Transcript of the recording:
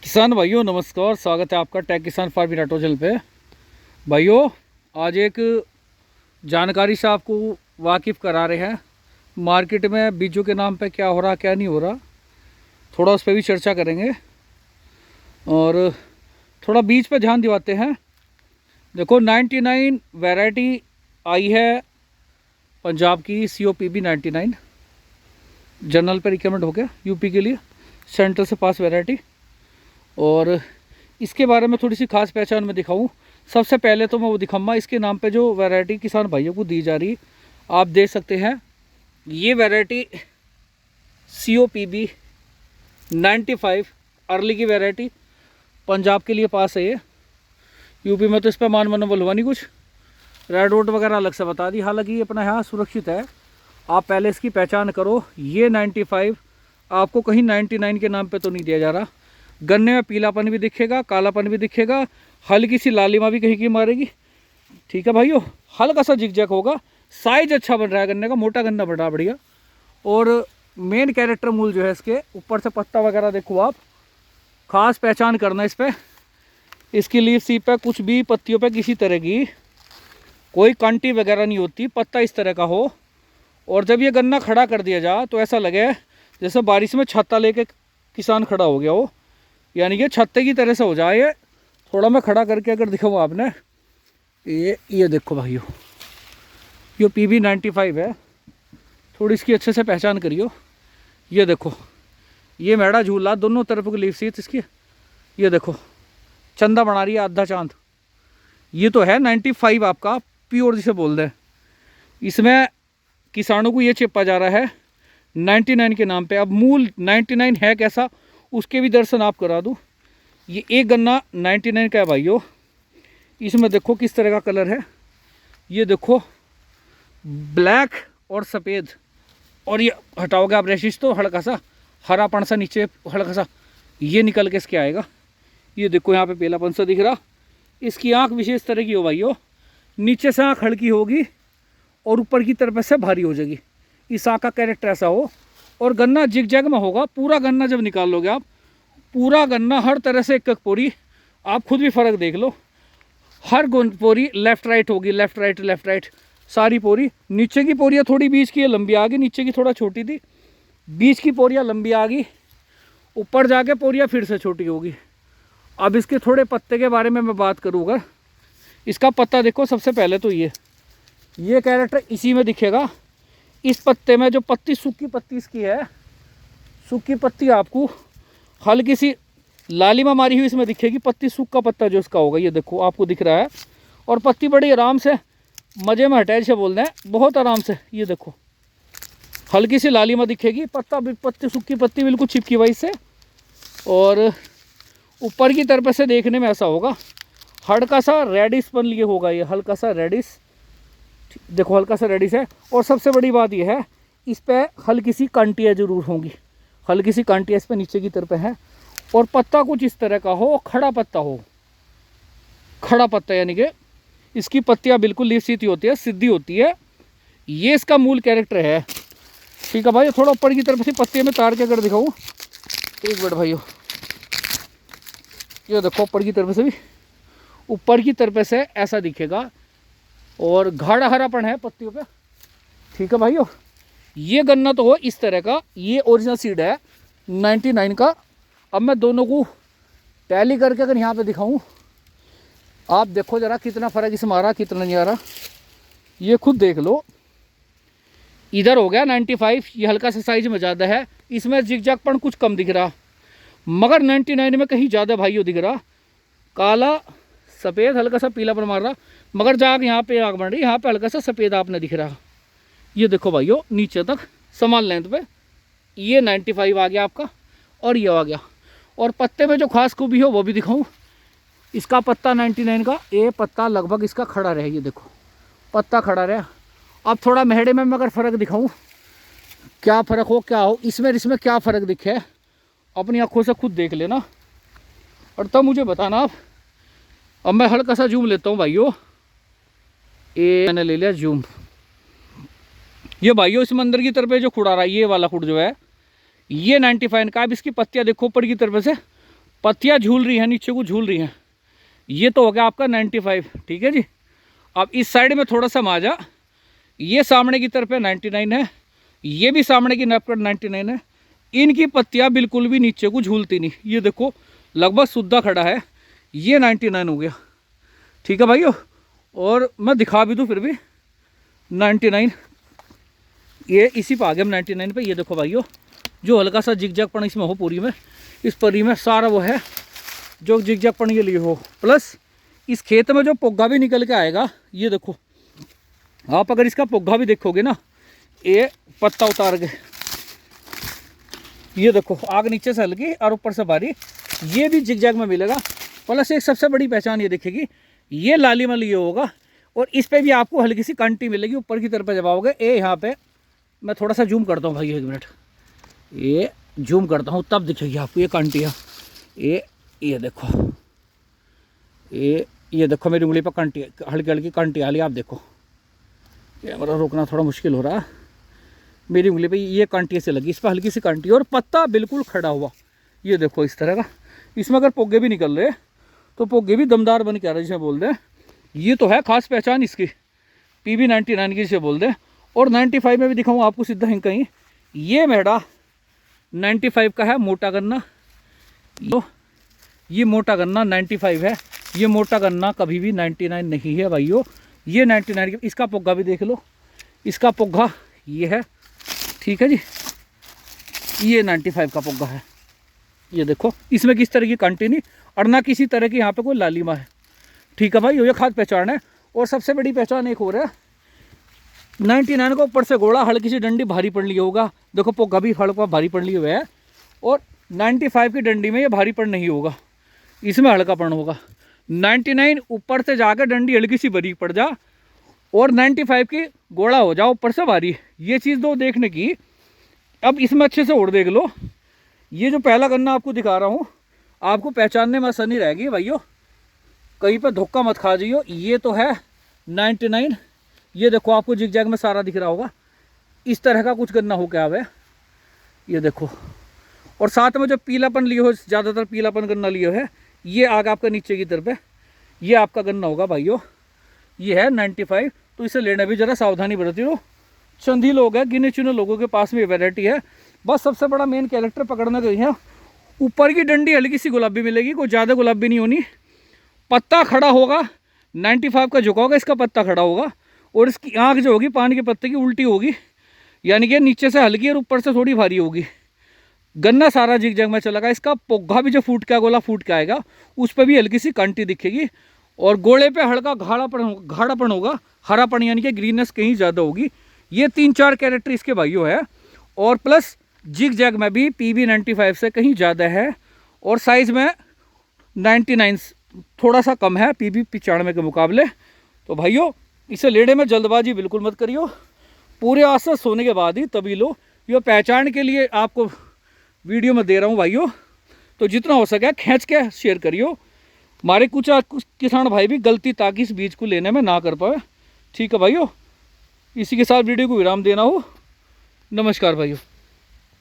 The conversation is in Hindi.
किसान भाइयों नमस्कार, स्वागत है आपका टेक किसान फार्मिंग ऑटो चैनल पे। भाइयों आज एक जानकारी से आपको वाकिफ़ करा रहे हैं। मार्केट में बीजों के नाम पे क्या हो रहा क्या नहीं हो रहा, थोड़ा उस पर भी चर्चा करेंगे और थोड़ा बीज पे ध्यान दिवाते हैं। देखो 99 वैरायटी आई है पंजाब की, COPB 99 जनरल पे रिकमेंड हो गया यूपी के लिए, सेंटर से पास वैरायटी। और इसके बारे में थोड़ी सी खास पहचान मैं दिखाऊं। सबसे पहले तो मैं वो दिखाऊंगा इसके नाम पे जो वैरायटी किसान भाइयों को दी जा रही, आप देख सकते हैं ये वैरायटी COPB 95 अर्ली की वैरायटी पंजाब के लिए पास है। ये यूपी में तो इस पर मान मन बोलवा नहीं कुछ, रेड वोट वगैरह अलग से बता दी। हालांकि ये अपना यहाँ सुरक्षित है, आप पहले इसकी पहचान करो। ये 95 आपको कहीं 99 के नाम पे तो नहीं दिया जा रहा। गन्ने में पीलापन भी दिखेगा, कालापन भी दिखेगा, हल्की सी लालिमा भी कहीं की मारेगी। ठीक है भाइयों, हल्का सा जिगजैग होगा, साइज अच्छा बन रहा है गन्ने का, मोटा गन्ना बन रहा है बढ़िया। और मेन कैरेक्टर मूल जो है इसके ऊपर से पत्ता वगैरह देखो आप, खास पहचान करना इस पर। इसकी लीफ सी पे कुछ भी पत्तियों पे किसी तरह की कोई कांटी वगैरह नहीं होती, पत्ता इस तरह का हो। और जब ये गन्ना खड़ा कर दिया जा तो ऐसा लगे जैसे बारिश में छत्ता लेके किसान खड़ा हो गया हो, यानी कि छत्ते की तरह से हो जाए। ये थोड़ा मैं खड़ा करके अगर दिखाऊँ आपने, ये देखो भाइयों, ये PB 95 है। थोड़ी इसकी अच्छे से पहचान करियो। ये देखो, ये मैड़ा झूला दोनों तरफ की लीफ सीट इसकी, ये देखो चंदा बना रही है आधा चांद। ये तो है 95 आपका प्योर जिसे बोल दे। इसमें किसानों को ये चेपा जा रहा है 99 के नाम पे। अब मूल 99 है कैसा, उसके भी दर्शन आप करा दूँ। ये एक गन्ना 99 का है भाइयों। इसमें देखो किस तरह का कलर है, ये देखो ब्लैक और सफ़ेद। और ये हटाओगे आप रेशिश तो हल्का सा हरापन सा नीचे हल्का सा ये निकल के इसके आएगा। ये देखो यहाँ पे पीलापन सा दिख रहा। इसकी आँख विशेष तरह की हो भाइयों, नीचे से आँख हल्की होगी और ऊपर की तरफ से भारी हो जाएगी। इस आँख का कैरेक्टर ऐसा हो। और गन्ना जिगजैग में होगा। पूरा गन्ना जब निकाल लोगे आप, पूरा गन्ना हर तरह से एक एक पोरी, आप खुद भी फ़र्क देख लो। हर पोरी लेफ़्ट राइट होगी, लेफ़्ट राइट सारी पोरी। नीचे की पोरियाँ थोड़ी बीच की लंबी आ गई, नीचे की थोड़ा छोटी थी, बीच की पोरियाँ लंबी आ गई, ऊपर जाके पोरियाँ फिर से छोटी होगी। अब इसके थोड़े पत्ते के बारे में मैं बात करूँगा। इसका पत्ता देखो, सबसे पहले तो ये कैरेक्टर इसी में दिखेगा। इस पत्ते में जो पत्ती सूखी पत्ती इसकी है, सूखी पत्ती आपको हल्की सी लालिमा मारी हुई इसमें दिखेगी। पत्ती सूखा पत्ता जो इसका होगा, ये देखो आपको दिख रहा है। और पत्ती बड़ी आराम से मज़े में हटाए से बोल रहे हैं, बहुत आराम से। ये देखो हल्की सी लालिमा दिखेगी, पत्ती सूखी पत्ती बिल्कुल चिपकी हुई से। और ऊपर की तरफ से देखने में ऐसा होगा, हल्का सा रेडिश पन लिए होगा, ये हल्का सा रेडिश, देखो हल्का सा रेडिश है। और सबसे बड़ी बात यह है, इस पर हल्की सी कांटियाँ जरूर होंगी, हल्की सी कांटियाँ इस पर नीचे की तरफ है। और पत्ता कुछ इस तरह का हो, खड़ा पत्ता हो, खड़ा पत्ता, यानी कि इसकी पत्तियाँ बिल्कुल लीफ सीधी होती है, सीधी होती है। ये इसका मूल कैरेक्टर है। ठीक है भाई, थोड़ा ऊपर की तरफ से पत्ते में तार के अगर दिखाऊँ, एक मिनट भाइयों, ये देखो ऊपर की तरफ से भी, ऊपर की तरफ से ऐसा दिखेगा। और गाढ़ा हरापन है पत्तियों पे। ठीक है भाइयों, ये गन्ना तो हो इस तरह का, ये ओरिजिनल सीड है 99 का। अब मैं दोनों को टैली करके अगर यहाँ पे दिखाऊं, आप देखो ज़रा कितना फ़र्क इसमें आ रहा, कितना नहीं आ रहा, ये खुद देख लो। इधर हो गया 95, ये हल्का सा साइज में ज़्यादा है, इसमें जिगजैगपन कुछ कम दिख रहा। मगर 99 में कहीं ज़्यादा भाइयों दिख रहा, काला सफ़ेद हल्का सा पीलापन मार रहा। मगर जाग यहाँ पे आग बन रही, यहाँ पे हल्का सा सफ़ेद आपने दिख रहा। ये देखो भाइयों नीचे तक समान लेंथ पे ये 95 आ गया आपका, और ये आ गया। और पत्ते में जो खास खूबी हो वो भी दिखाऊं। इसका पत्ता 99 का, ये पत्ता लगभग इसका खड़ा रहे, ये देखो पत्ता खड़ा रहा। अब थोड़ा मेहड़े में अगर फ़र्क दिखाऊं, क्या फ़र्क हो क्या हो, इसमें क्या फ़र्क दिखे, अपनी आँखों से खुद देख लेना और तब मुझे बताना आप। अब मैं हल्का सा जूम लेता हूँ भाइयों, ये मैंने ले लिया जूम। ये भाइयों इसमें अंदर की तरफ जो खुड़ आ रहा है, ये वाला खुड़ जो है, ये 95 का। अब इसकी पत्तियाँ देखो ऊपर की तरफ से पत्तियाँ झूल रही हैं, नीचे को झूल रही हैं। ये तो हो गया आपका 95, ठीक है जी। अब इस साइड में थोड़ा सा माजा, ये सामने की तरफ 99 है, ये भी सामने की तरफ 99 है। इनकी पत्तियाँ बिल्कुल भी नीचे को झूलती नहीं, ये देखो लगभग सुद्धा खड़ा है, ये 99 हो गया, ठीक है भाइयों। और मैं दिखा भी दूँ फिर भी 99, ये इसी पे आ गया हम 99 पे। ये देखो भाइयों, जो हल्का सा जिगजैगपन इसमें हो पूरी में, इस परी में सारा वो है जो जिगजैगपन ये लिए हो। प्लस इस खेत में जो पोगा भी निकल के आएगा, ये देखो आप अगर इसका पोगा भी देखोगे ना, ये पत्ता उतार के, ये देखो आग नीचे से हल्की और ऊपर से भारी, ये भी जिगजैग में मिलेगा। प्लस एक सबसे बड़ी पहचान ये देखेगी, ये लाली में लिए होगा और इस पे भी आपको हल्की सी कंटी मिलेगी ऊपर की तरफ जब आओगे। ये यहाँ पे मैं थोड़ा सा जूम करता हूँ भाई, 1 मिनट, ये जूम करता हूँ तब दिखेगी आपको ये कंटियाँ। ये देखो, ये देखो मेरी उंगली पर कंटी, हल्की हल्की कंटी आ रही, आप देखो। कैमरा रोकना थोड़ा मुश्किल हो रहा है, मेरी उंगली पे ये कांटी से लगी, इस पर हल्की सी कांटी और पत्ता बिल्कुल खड़ा हुआ। ये देखो इस तरह का, इसमें अगर पोगे भी निकल रहे तो पोगे भी दमदार बन के आ रहे जिसे बोल दें। ये तो है खास पहचान इसकी, PB 99 की जिसे बोल दें। और 95 में भी दिखाऊँ आपको सीधा हिंग कहीं, ये मेढ़ा 95 का है, मोटा गन्ना। ये मोटा गन्ना 95 है, ये मोटा गन्ना कभी भी 99 नहीं है भाइयों। ये 99, इसका पोगा भी देख लो, इसका पोगा ये है, ठीक है जी। ये 95 का पोगा है, ये देखो इसमें किस तरह की कंटी नहीं और ना किसी तरह की यहाँ पे कोई लालिमा है, ठीक है भाई। ये खास पहचान है। और सबसे बड़ी पहचान एक और है, 99 को ऊपर से गोला हल्की सी डंडी भारी पड़ ली होगा, देखो पोगा भी हल्का भारी पड़ ली हुआ है। और 95 की डंडी में ये भारी पड़ नहीं होगा, इसमें हल्कापन होगा। 99 ऊपर से जाकर डंडी हल्की सी बरीक पड़ जा और 95 की गोला हो जाओ ऊपर से भारी, ये चीज़ दो देखने की। अब इसमें अच्छे से और देख लो, ये जो पहला गन्ना आपको दिखा रहा हूँ, आपको पहचानने में आसानी रहेगी भाइयों, कहीं पर धोखा मत खा जाइयो। ये तो है 99, ये देखो आपको जिगजैग में सारा दिख रहा होगा, इस तरह का कुछ गन्ना हो क्या है, ये देखो। और साथ में जो पीलापन लिए हो, ज़्यादातर पीलापन गन्ना लिए है, ये आग आपका नीचे की तरफ है, ये आपका गन्ना होगा भाइयों। ये है 95, तो इसे लेने भी ज़रा सावधानी बरती लो। चंद लोग हैं, गिने चुने लोगों के पास में वैरायटी है। बस सबसे बड़ा मेन कैरेक्टर पकड़ना गई है, ऊपर की डंडी हल्की सी गुलाबी मिलेगी, कोई ज़्यादा गुलाबी नहीं होनी। पत्ता खड़ा होगा, 95 का झुका होगा, इसका पत्ता खड़ा होगा। और इसकी आँख जो होगी पान के पत्ते की उल्टी होगी, यानी कि नीचे से हल्की और ऊपर से थोड़ी भारी होगी। गन्ना सारा जिगजैग में चलेगा। इसका पोगा भी जो फूट के गोला फूट के आएगा, उस पर भी हल्की सी कंटी दिखेगी। और गोले पे हल्का गाढ़ापन होगा, हरापन यानी कि ग्रीननेस कहीं ज़्यादा होगी। ये 3-4 कैरेक्टर इसके भाइयों है। और प्लस जिगजैग में भी PB 95 से कहीं ज़्यादा है। और साइज़ में 99 थोड़ा सा कम है PB 95 के मुकाबले। तो भाइयों इसे लेने में जल्दबाजी बिल्कुल मत करियो, पूरे आसपास होने के बाद ही तभी लो। ये पहचान के लिए आपको वीडियो में दे रहा हूँ भाइयों, तो जितना हो सके खींच के शेयर करियो। हमारे कुछ किसान भाई भी गलती ताकि इस बीज को लेने में ना कर पाए, ठीक है भाइयों। इसी के साथ वीडियो को विराम देना हो। नमस्कार भाइयों।